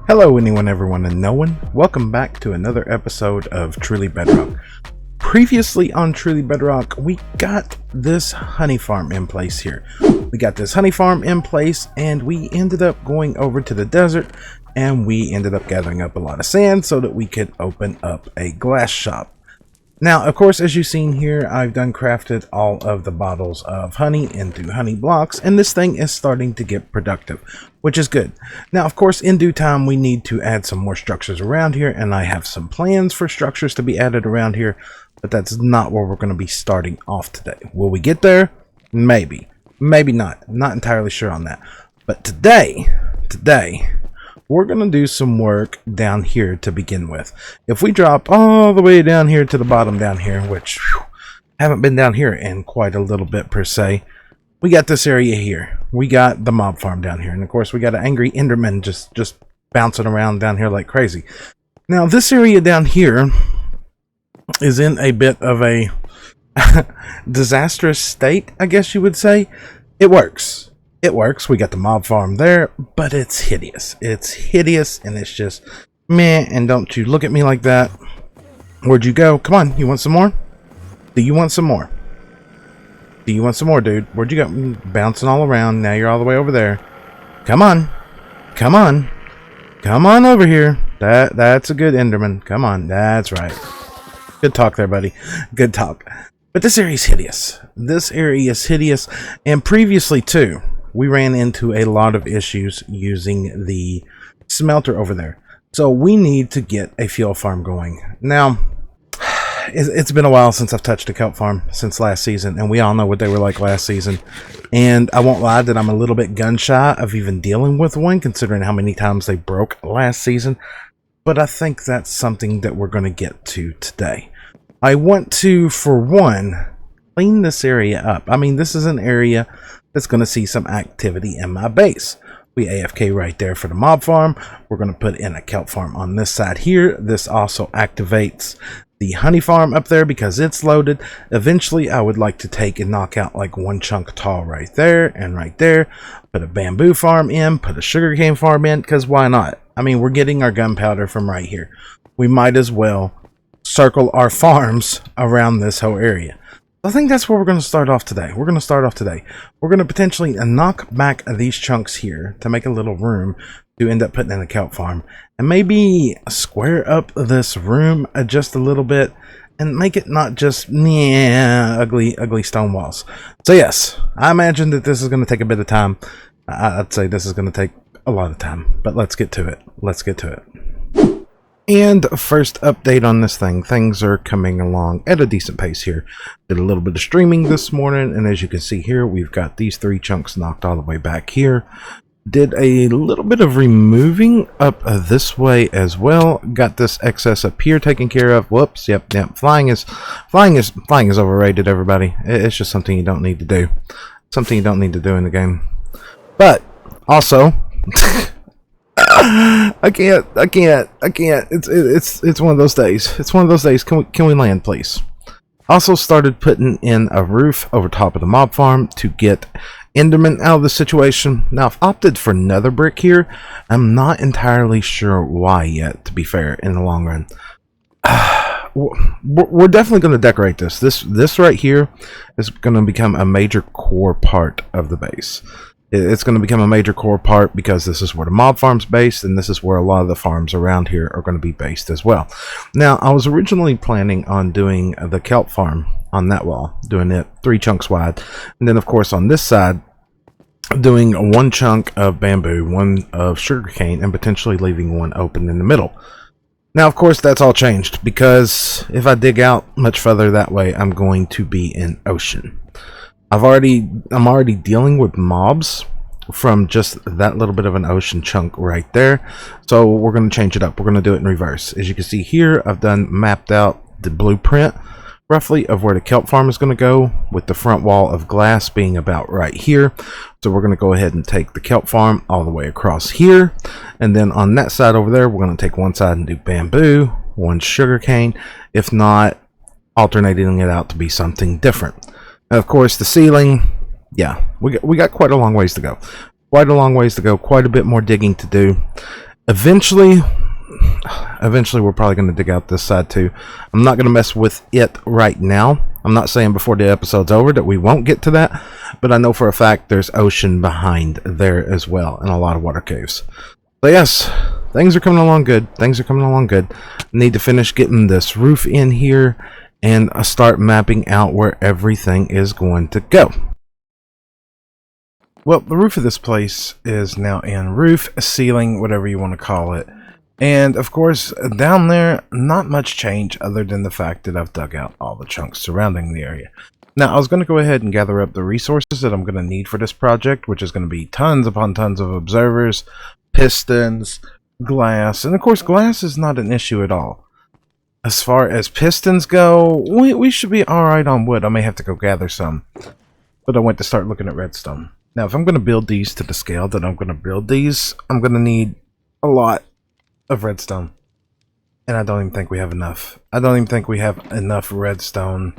Hello anyone, everyone, and no one. Welcome back to another episode of Truly Bedrock. Previously on Truly Bedrock, we got this honey farm in place here. And we ended up going over to the desert and we ended up gathering up a lot of sand so that we could open up a glass shop. Now, of course, as you've seen here, I've done crafted all of the bottles of honey into honey blocks, and this thing is starting to get productive, which is good. Now, of course, in due time, we need to add some more structures around here, and I have some plans for structures to be added around here, but that's not where we're going to be starting off today. Will we get there? Maybe. Maybe not. I'm not entirely sure on that. But today, we're going to do some work down here to begin with. If we drop all the way down here to the bottom down here, which haven't been down here in quite a little bit per se, we got this area here. We got the mob farm down here. And of course, we got an angry Enderman just bouncing around down here like crazy. Now, this area down here is in a bit of a disastrous state, I guess you would say. It works. It works. We got the mob farm there, but it's hideous. It's hideous, and it's just meh. And don't you look at me like that. Where'd you go? Come on, you want some more? Do you want some more? Do you want some more, dude? Where'd you go? Bouncing all around. Now you're all the way over there. Come on. Come on. Come on over here. That's a good Enderman. Come on. That's right. Good talk there, buddy. Good talk. But this area is hideous. This area is hideous. And previously, too, we ran into a lot of issues using the smelter over there. So we need to get a fuel farm going. Now, it's been a while since I've touched a kelp farm since last season, and we all know what they were like last season. And I won't lie that I'm a little bit gun shy of even dealing with one, considering how many times they broke last season. But I think that's something that we're going to get to today. I want to, for one, clean this area up. I mean, this is an area that's going to see some activity in my base. We AFK right there for the mob farm. We're going to put in a kelp farm on this side here. This also activates the honey farm up there because it's loaded. Eventually, I would like to take and knock out like one chunk tall right there and right there. Put a bamboo farm in, put a sugarcane farm in, because why not? I mean, we're getting our gunpowder from right here. We might as well circle our farms around this whole area. I think that's where we're going to start off today. We're going to potentially knock back these chunks here to make a little room to end up putting in a kelp farm, and maybe square up this room just a little bit and make it not just ugly stone walls. So yes, I imagine that this is going to take a bit of time. I'd say this is going to take a lot of time, but let's get to it. And first update on this thing, things are coming along at a decent pace here. Did a little bit of streaming this morning, and as you can see here, we've got these 3 chunks knocked all the way back here. Did a little bit of removing up this way as well. Got this excess up here taken care of. Whoops, yep. Flying is overrated, everybody. It's just something you don't need to do. Something you don't need to do in the game. But also I can't. It's one of those days. Can we land, please? Also started putting in a roof over top of the mob farm to get Enderman out of the situation. Now, I've opted for nether brick here. I'm not entirely sure why yet, to be fair, in the long run. We're definitely going to decorate this. This right here is going to become a major core part of the base. It's going to become a major core part because this is where the mob farm's based, and this is where a lot of the farms around here are going to be based as well. Now, I was originally planning on doing the kelp farm on that wall, doing it 3 chunks wide, and then of course on this side doing 1 chunk of bamboo, 1 of sugarcane, and potentially leaving 1 open in the middle. Now, of course, that's all changed because if I dig out much further that way, I'm going to be in ocean. I'm already dealing with mobs from just that little bit of an ocean chunk right there. So we're going to change it up. We're going to do it in reverse. As you can see here, I've mapped out the blueprint roughly of where the kelp farm is going to go, with the front wall of glass being about right here. So we're going to go ahead and take the kelp farm all the way across here, and then on that side over there, we're going to take one side and do bamboo, 1 sugarcane, if not alternating it out to be something different. Now, of course, the ceiling, yeah, we got quite a long ways to go. Quite a bit more digging to do. Eventually we're probably going to dig out this side too. I'm not going to mess with it right now. I'm not saying before the episode's over that we won't get to that, but I know for a fact there's ocean behind there as well, and a lot of water caves. So yes, things are coming along good. Things are coming along good. Need to finish getting this roof in here and start mapping out where everything is going to go. Well, the roof of this place is now in. Roof, ceiling, whatever you want to call it. And of course, down there, not much change other than the fact that I've dug out all the chunks surrounding the area. Now, I was going to go ahead and gather up the resources that I'm going to need for this project, which is going to be tons upon tons of observers, pistons, glass, and of course, glass is not an issue at all. As far as pistons go, we should be alright on wood. I may have to go gather some, but I went to start looking at redstone. Now, if I'm going to build these to the scale that I'm going to build these, I'm going to need a lot of redstone, and I don't even think we have enough. I don't even think we have enough redstone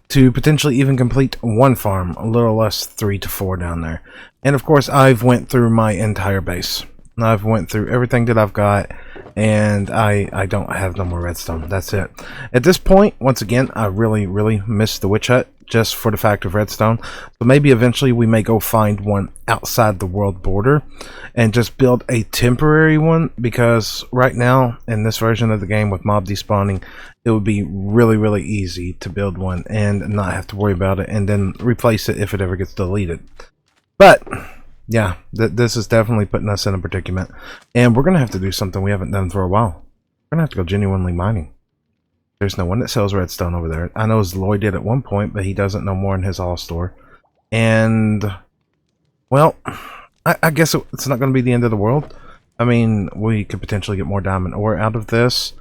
to potentially even complete one farm, a little less 3 to 4 down there. And of course, I've went through my entire base. I've went through everything that I've got, and I don't have no more redstone. That's it. At this point, once again, I really miss the witch hut just for the fact of redstone. So maybe eventually we may go find one outside the world border and just build a temporary one, because right now in this version of the game with mob despawning, it would be really easy to build one and not have to worry about it and then replace it if it ever gets deleted. But yeah, this is definitely putting us in a predicament, and we're gonna have to do something we haven't done for a while. We're gonna have to go genuinely mining. There's no one that sells redstone over there. I know Lloyd did at one point, but he doesn't no more in his all store. And well, I guess it's not going to be the end of the world. I mean, we could potentially get more diamond ore out of this,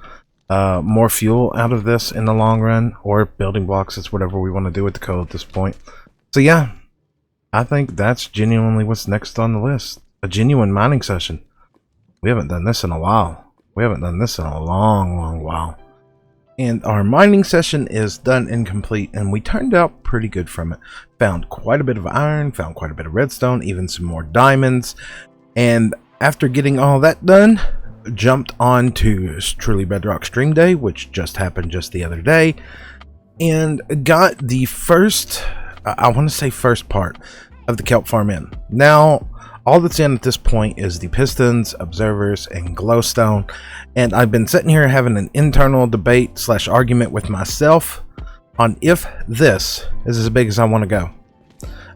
more fuel out of this in the long run, or building blocks. It's whatever we want to do with the code at this point. So yeah, I think that's genuinely what's next on the list. A genuine mining session. We haven't done this in a while. We haven't done this in a long while. And our mining session is done and complete, and we turned out pretty good from it. Found quite a bit of iron, found quite a bit of redstone, even some more diamonds. And after getting all that done, jumped on to Truly Bedrock Stream Day, which just happened just the other day, and got the first, I want to say first part of the Kelp Farm in. Now, all that's in at this point is the pistons, observers, and glowstone. And I've been sitting here having an internal debate / argument with myself on if this is as big as I want to go.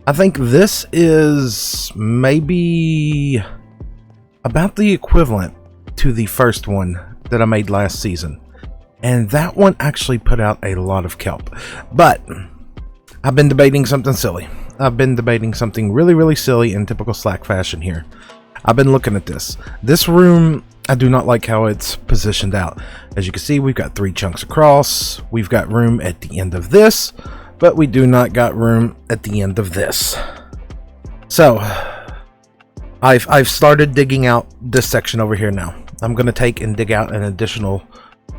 I think this is maybe about the equivalent to the first one that I made last season. And that one actually put out a lot of kelp. But I've been debating something silly. I've been debating something really silly in typical Slack fashion here. I've been looking at this. This room, I do not like how it's positioned out. As you can see, we've got 3 chunks across. We've got room at the end of this, but we do not got room at the end of this. So, I've started digging out this section over here now. I'm going to take and dig out an additional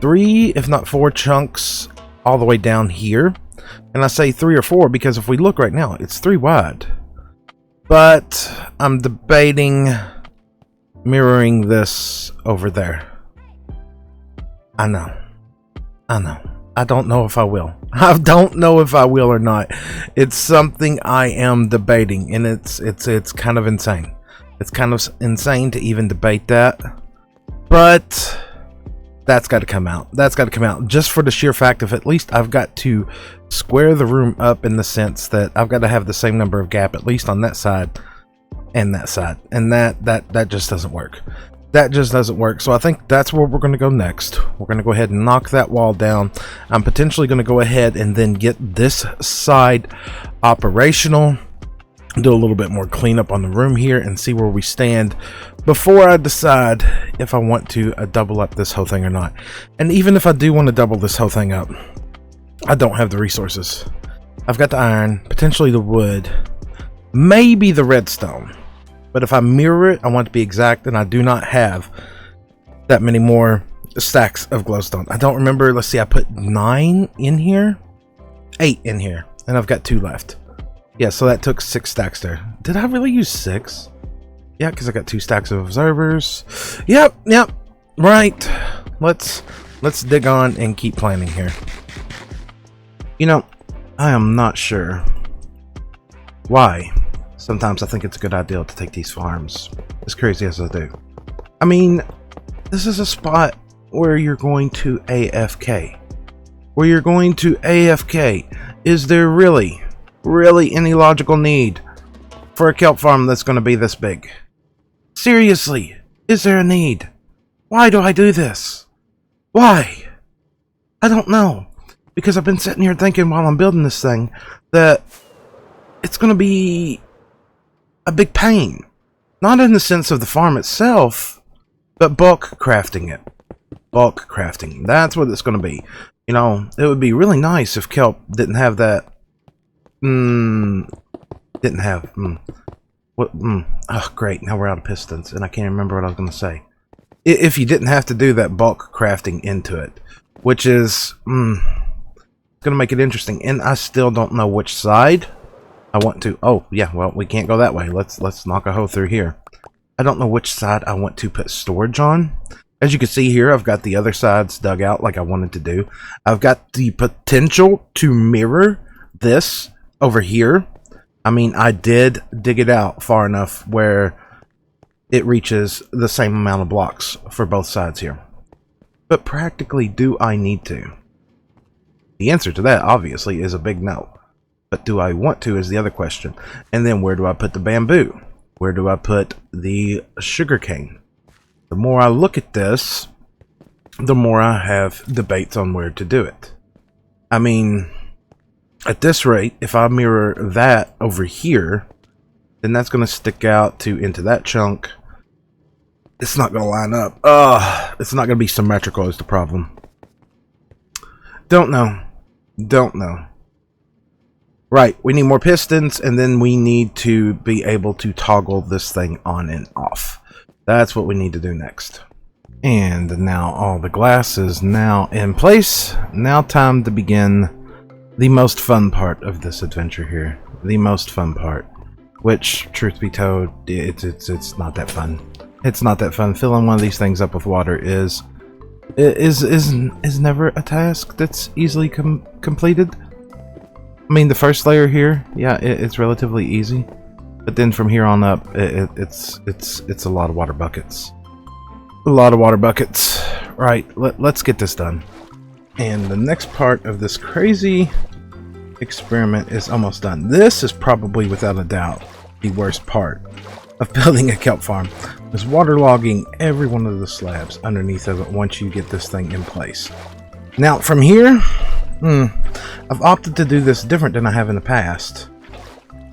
3, if not 4 chunks all the way down here. And I say 3 or 4 because if we look right now, it's 3 wide. But I'm debating mirroring this over there. I know. I don't know if I will. I don't know if I will or not. It's something I am debating, and it's kind of insane. It's kind of insane to even debate that. But that's got to come out. That's got to come out just for the sheer fact of at least I've got to square the room up in the sense that I've got to have the same number of gap at least on that side and that side, and that just doesn't work. That just doesn't work. So I think that's where we're going to go next. We're going to go ahead and knock that wall down. I'm potentially going to go ahead and then get this side operational, do a little bit more cleanup on the room here and see where we stand before I decide if I want to double up this whole thing or not. And even if I do want to double this whole thing up, I don't have the resources. I've got the iron, potentially the wood, maybe the redstone. But if I mirror it, I want to be exact, and I do not have that many more stacks of glowstone. I don't remember. Let's see, I put 9 in here, 8 in here, and I've got 2 left. Yeah, so that took 6 stacks there. Did I really use 6? Yeah, because I got 2 stacks of observers. Yep, right. Let's dig on and keep planning here. You know, I am not sure why. Sometimes I think it's a good idea to take these farms, as crazy as I do. I mean, this is a spot where you're going to AFK. Is there really any logical need for a kelp farm that's going to be this big? Seriously, is there a need? Why do I do this? Why? I don't know. Because I've been sitting here thinking while I'm building this thing that it's going to be a big pain. Not in the sense of the farm itself, but bulk crafting it. Bulk crafting. That's what it's going to be. You know, it would be really nice if kelp didn't have that. Oh, great. Now we're out of pistons, and I can't remember what I was going to say. If you didn't have to do that bulk crafting into it, which is going to make it interesting. And I still don't know which side I want to. Oh, yeah. Well, we can't go that way. Let's knock a hole through here. I don't know which side I want to put storage on. As you can see here, I've got the other sides dug out like I wanted to do. I've got the potential to mirror this over here. I mean, I did dig it out far enough where it reaches the same amount of blocks for both sides here. But practically, do I need to? The answer to that, obviously, is a big no. But do I want to is the other question. And then where do I put the bamboo? Where do I put the sugarcane? The more I look at this, the more I have debates on where to do it. I mean, at this rate, if I mirror that over here, then that's going to stick out into that chunk. It's not going to line up. It's not going to be symmetrical is the problem. Don't know. Right, we need more pistons, and then we need to be able to toggle this thing on and off. That's what we need to do next. And now all the glass is now in place. Now time to begin the most fun part of this adventure here. The most fun part. Which, truth be told, it's not that fun. It's not that fun. Filling one of these things up with water is never a task that's easily completed. I mean, the first layer here, yeah, it's relatively easy. But then from here on up, it's a lot of water buckets. A lot of water buckets. Right, let's get this done. And the next part of this crazy experiment is almost done. This is probably, without a doubt, the worst part of building a kelp farm. Is waterlogging every one of the slabs underneath of it once you get this thing in place. Now, from here, I've opted to do this different than I have in the past.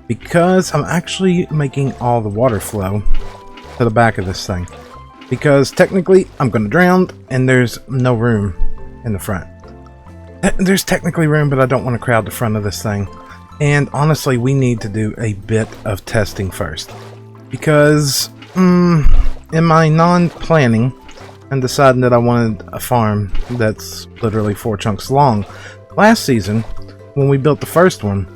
Because I'm actually making all the water flow to the back of this thing. Because technically I'm going to drown and there's no room in the front. There's technically room, but I don't want to crowd the front of this thing. And honestly, we need to do a bit of testing first. Because in my non-planning and deciding that I wanted a farm that's literally 4 chunks long, last season when we built the first one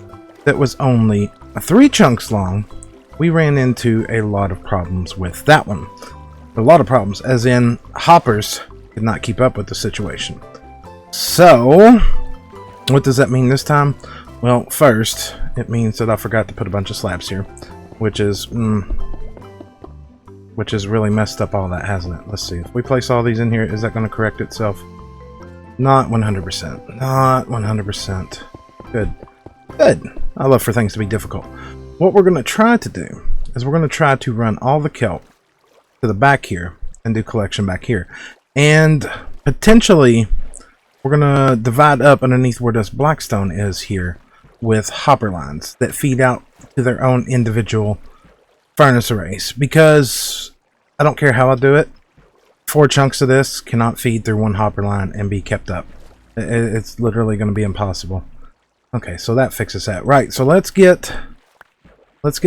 that was only 3 chunks long, we ran into a lot of problems with that one. A lot of problems, as in hoppers could not keep up with the situation. So, what does that mean this time? Well, first, it means that I forgot to put a bunch of slabs here, which is really messed up all that, hasn't it? Let's see. If we place all these in here, is that going to correct itself? Not 100%. Not 100%. Good. Good. I love for things to be difficult. What we're going to try to do is we're going to try to run all the kelp to the back here and do collection back here. And potentially, we're going to divide up underneath where this blackstone is here with hopper lines that feed out to their own individual furnace arrays. Because I don't care how I do it, 4 chunks of this cannot feed through one hopper line and be kept up. It's literally going to be impossible. Okay, so that fixes that. Right, so let's get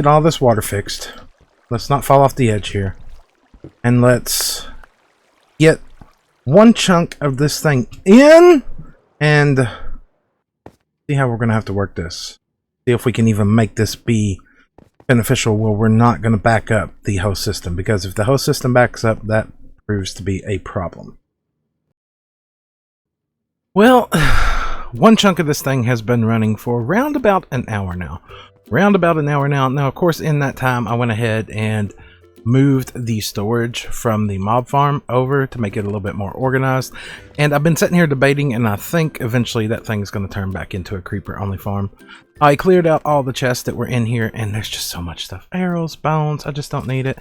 all this water fixed. Let's not fall off the edge here. And let's get 1 chunk of this thing in and see how we're going to have to work this. See if we can even make this be beneficial where we're not going to back up the host system, because if the host system backs up, that proves to be a problem. Well, one chunk of this thing has been running for around about an hour now. Now, of course, in that time, I went ahead and moved the storage from the mob farm over to make it a little bit more organized. And I've been sitting here debating, and I think eventually that thing is going to turn back into a creeper only farm. I cleared out all the chests that were in here, and there's just so much stuff. Arrows, bones, I just don't need it.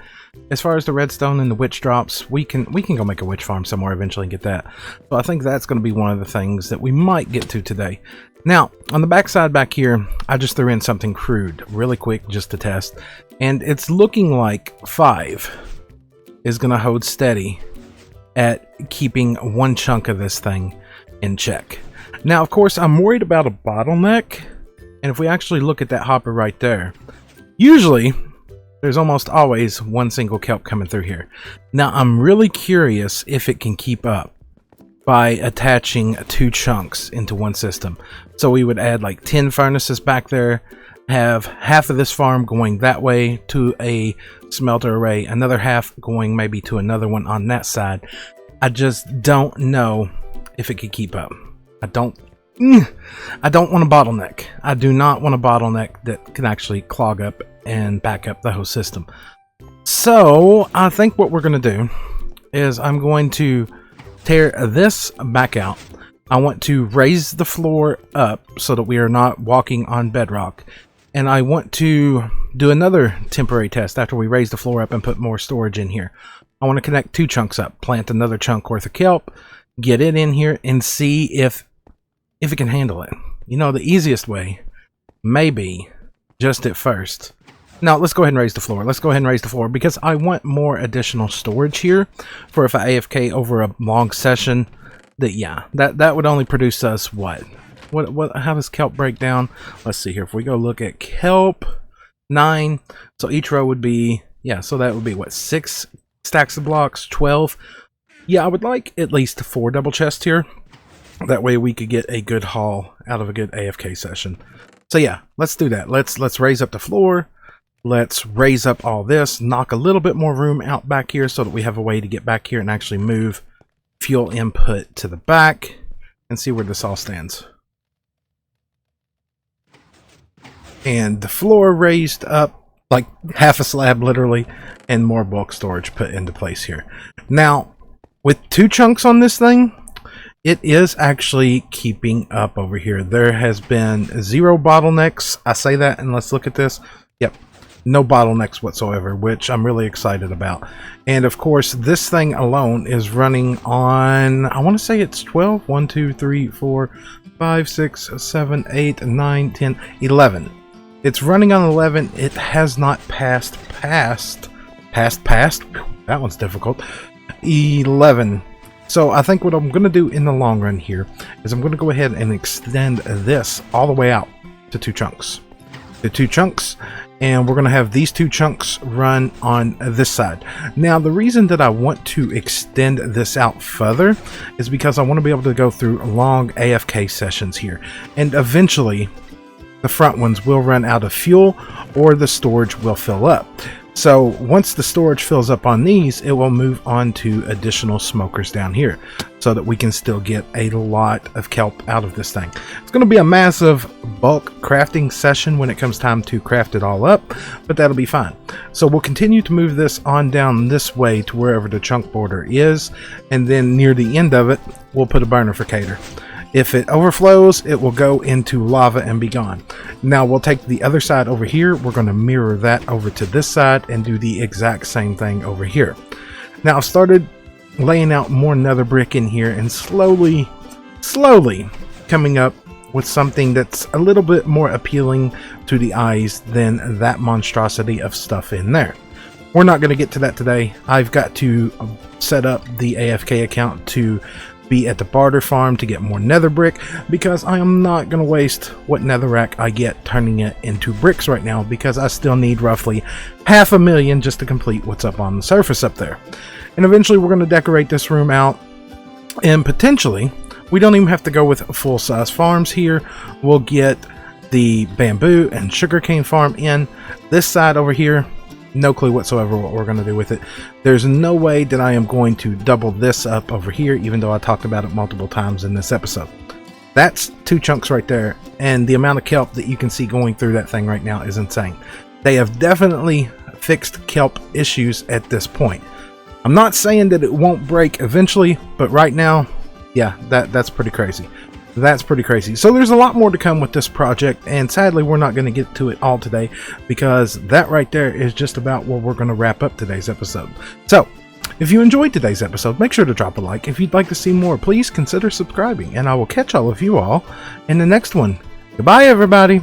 As far as the redstone and the witch drops, we can go make a witch farm somewhere eventually and get that. So I think that's going to be one of the things that we might get to today. Now, on the backside back here, I just threw in something crude really quick just to test. And it's looking like 5 is going to hold steady at keeping one chunk of this thing in check. Now, of course, I'm worried about a bottleneck. And if we actually look at that hopper right there, usually there's almost always one single kelp coming through here. Now, I'm really curious if it can keep up by attaching 2 chunks into one system. So we would add like 10 furnaces back there, have half of this farm going that way to a smelter array, another half going maybe to another one on that side. I just don't know if it could keep up. I don't want a bottleneck. I do not want a bottleneck that can actually clog up and back up the whole system. So I think what we're going to do is I'm going to tear this back out. I want to raise the floor up so that we are not walking on bedrock. And I want to do another temporary test after we raise the floor up and put more storage in here. I want to connect 2 chunks up, plant another chunk worth of kelp, get it in here, and see if it can handle it. You know, the easiest way may be just at first. Now, let's go ahead and raise the floor. Because I want more additional storage here for if I AFK over a long session. That would only produce us what? How does kelp break down? Let's see here. If we go look at kelp, 9. So each row would be, so that would be what, 6 stacks of blocks, 12. Yeah, I would like at least 4 double chests here. That way we could get a good haul out of a good AFK session. So yeah, let's do that. Let's raise up the floor. Let's raise up all this, knock a little bit more room out back here so that we have a way to get back here and actually move fuel input to the back and see where this all stands. And the floor raised up like half a slab literally, and more bulk storage put into place here. Now, with 2 chunks on this thing, it is actually keeping up over here. There has been 0 bottlenecks. I say that, and let's look at this. Yep. No bottlenecks whatsoever, which I'm really excited about. And of course, this thing alone is running on, I want to say it's 12. 1, 2, 3, 4, 5, 6, 7, 8, 9, 10, 11. It's running on 11. It has not passed. That one's difficult. 11. So I think what I'm going to do in the long run here is I'm going to go ahead and extend this all the way out to 2 chunks. The 2 chunks, and we're going to have these 2 chunks run on this side. Now, the reason that I want to extend this out further is because I want to be able to go through long AFK sessions here. And eventually, the front ones will run out of fuel or the storage will fill up. So once the storage fills up on these, it will move on to additional smokers down here so that we can still get a lot of kelp out of this thing. It's going to be a massive bulk crafting session when it comes time to craft it all up, but that'll be fine. So we'll continue to move this on down this way to wherever the chunk border is, and then near the end of it, we'll put a burnificator. If it overflows, it will go into lava and be gone. Now we'll take the other side over here. We're going to mirror that over to this side and do the exact same thing over here. Now I've started laying out more nether brick in here and slowly coming up with something that's a little bit more appealing to the eyes than that monstrosity of stuff in there. We're not going to get to that today. I've got to set up the AFK account to be at the barter farm to get more nether brick, because I am not going to waste what netherrack I get turning it into bricks right now, because I still need roughly 500,000 just to complete what's up on the surface up there. And eventually we're going to decorate this room out, and potentially we don't even have to go with full-size farms here. We'll get the bamboo and sugarcane farm in. This side over here, no clue whatsoever what we're going to do with it. There's no way that I am going to double this up over here, even though I talked about it multiple times in this episode. That's 2 chunks right there, and the amount of kelp that you can see going through that thing right now is insane. They have definitely fixed kelp issues at this point. I'm not saying that it won't break eventually, but right now, yeah, that's pretty crazy. That's pretty crazy. So there's a lot more to come with this project, and sadly we're not going to get to it all today, because that right there is just about where we're going to wrap up today's episode. So if you enjoyed today's episode, make sure to drop a like. If you'd like to see more, please consider subscribing, and I will catch all of you all in the next one. Goodbye, everybody.